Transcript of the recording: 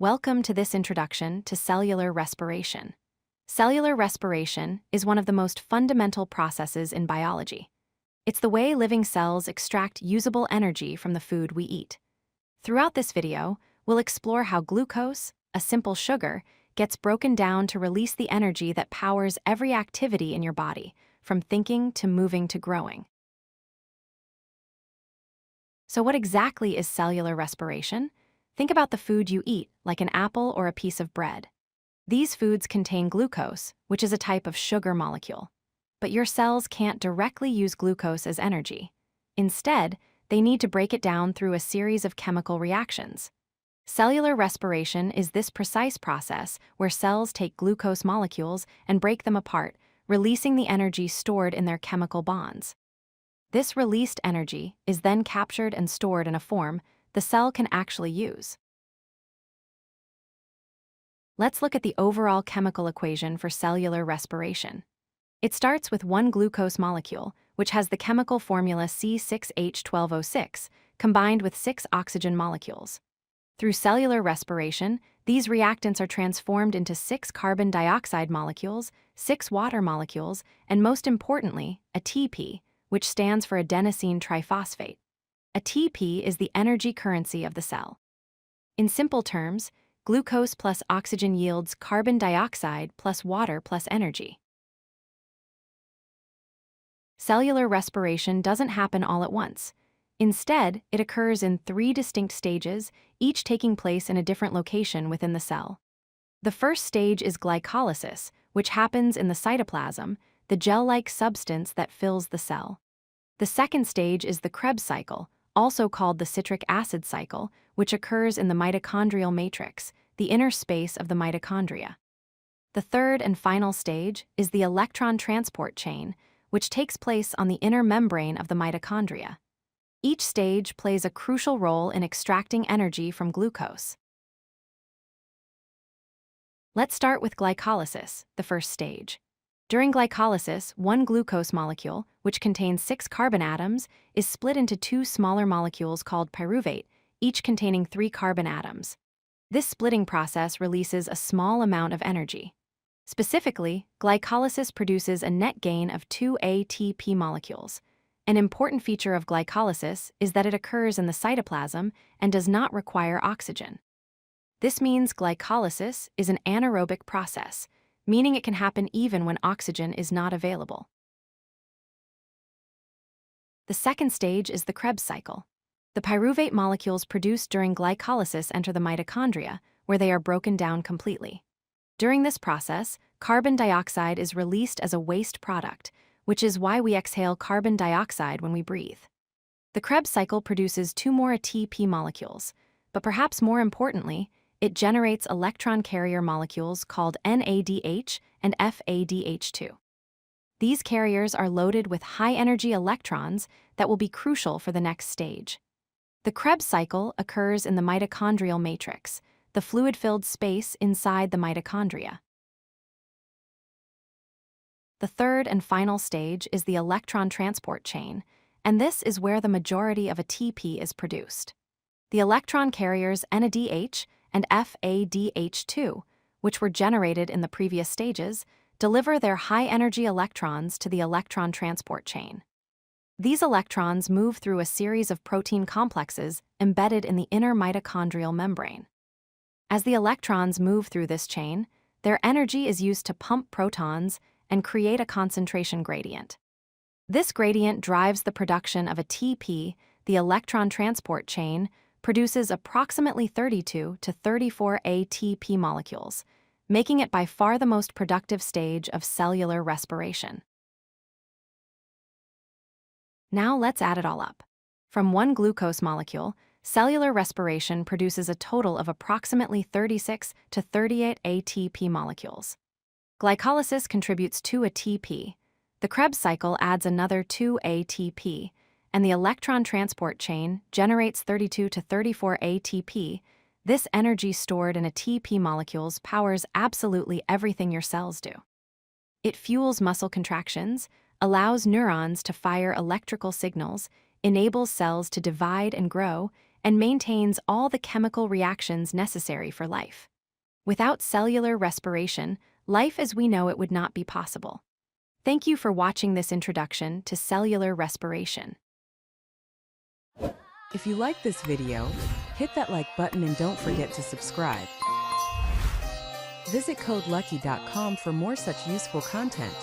Welcome to this introduction to cellular respiration. Cellular respiration is one of the most fundamental processes in biology. It's the way living cells extract usable energy from the food we eat. Throughout this video, we'll explore how glucose, a simple sugar, gets broken down to release the energy that powers every activity in your body, from thinking to moving to growing. So what exactly is cellular respiration? Think about the food you eat, like an apple or a piece of bread. These foods contain glucose, which is a type of sugar molecule. But your cells can't directly use glucose as energy. Instead, they need to break it down through a series of chemical reactions. Cellular respiration is this precise process where cells take glucose molecules and break them apart, releasing the energy stored in their chemical bonds. This released energy is then captured and stored in a form the cell can actually use. Let's look at the overall chemical equation for cellular respiration. It starts with one glucose molecule, which has the chemical formula C6H12O6, combined with 6 oxygen molecules. Through cellular respiration, these reactants are transformed into 6 carbon dioxide molecules, 6 water molecules, and most importantly, ATP, which stands for adenosine triphosphate. ATP is the energy currency of the cell. In simple terms, glucose plus oxygen yields carbon dioxide plus water plus energy. Cellular respiration doesn't happen all at once. Instead, it occurs in 3 distinct stages, each taking place in a different location within the cell. The first stage is glycolysis, which happens in the cytoplasm, the gel-like substance that fills the cell. The second stage is the Krebs cycle, also called the citric acid cycle, which occurs in the mitochondrial matrix, the inner space of the mitochondria. The third and final stage is the electron transport chain, which takes place on the inner membrane of the mitochondria. Each stage plays a crucial role in extracting energy from glucose. Let's start with glycolysis, the first stage. During glycolysis, one glucose molecule, which contains 6 carbon atoms, is split into 2 smaller molecules called pyruvate, each containing 3 carbon atoms. This splitting process releases a small amount of energy. Specifically, glycolysis produces a net gain of 2 ATP molecules. An important feature of glycolysis is that it occurs in the cytoplasm and does not require oxygen. This means glycolysis is an anaerobic process, meaning it can happen even when oxygen is not available. The second stage is the Krebs cycle. The pyruvate molecules produced during glycolysis enter the mitochondria, where they are broken down completely. During this process, carbon dioxide is released as a waste product, which is why we exhale carbon dioxide when we breathe. The Krebs cycle produces 2 more ATP molecules, but perhaps more importantly, it generates electron carrier molecules called NADH and FADH2. These carriers are loaded with high-energy electrons that will be crucial for the next stage. The Krebs cycle occurs in the mitochondrial matrix, the fluid-filled space inside the mitochondria. The third and final stage is the electron transport chain, and this is where the majority of ATP is produced. The electron carriers NADH and FADH2, which were generated in the previous stages, deliver their high-energy electrons to the electron transport chain. These electrons move through a series of protein complexes embedded in the inner mitochondrial membrane. As the electrons move through this chain, their energy is used to pump protons and create a concentration gradient. This gradient drives the production of ATP. The electron transport chain produces approximately 32 to 34 ATP molecules, making it by far the most productive stage of cellular respiration. Now let's add it all up. From one glucose molecule, cellular respiration produces a total of approximately 36 to 38 ATP molecules. Glycolysis contributes 2 ATP, the Krebs cycle adds another 2 ATP, and the electron transport chain generates 32 to 34 ATP. This energy stored in ATP molecules powers absolutely everything your cells do. It fuels muscle contractions, allows neurons to fire electrical signals, enables cells to divide and grow, and maintains all the chemical reactions necessary for life. Without cellular respiration, life as we know it would not be possible. Thank you for watching this introduction to cellular respiration. If you like this video, hit that like button and don't forget to subscribe. Visit codelucky.com for more such useful content.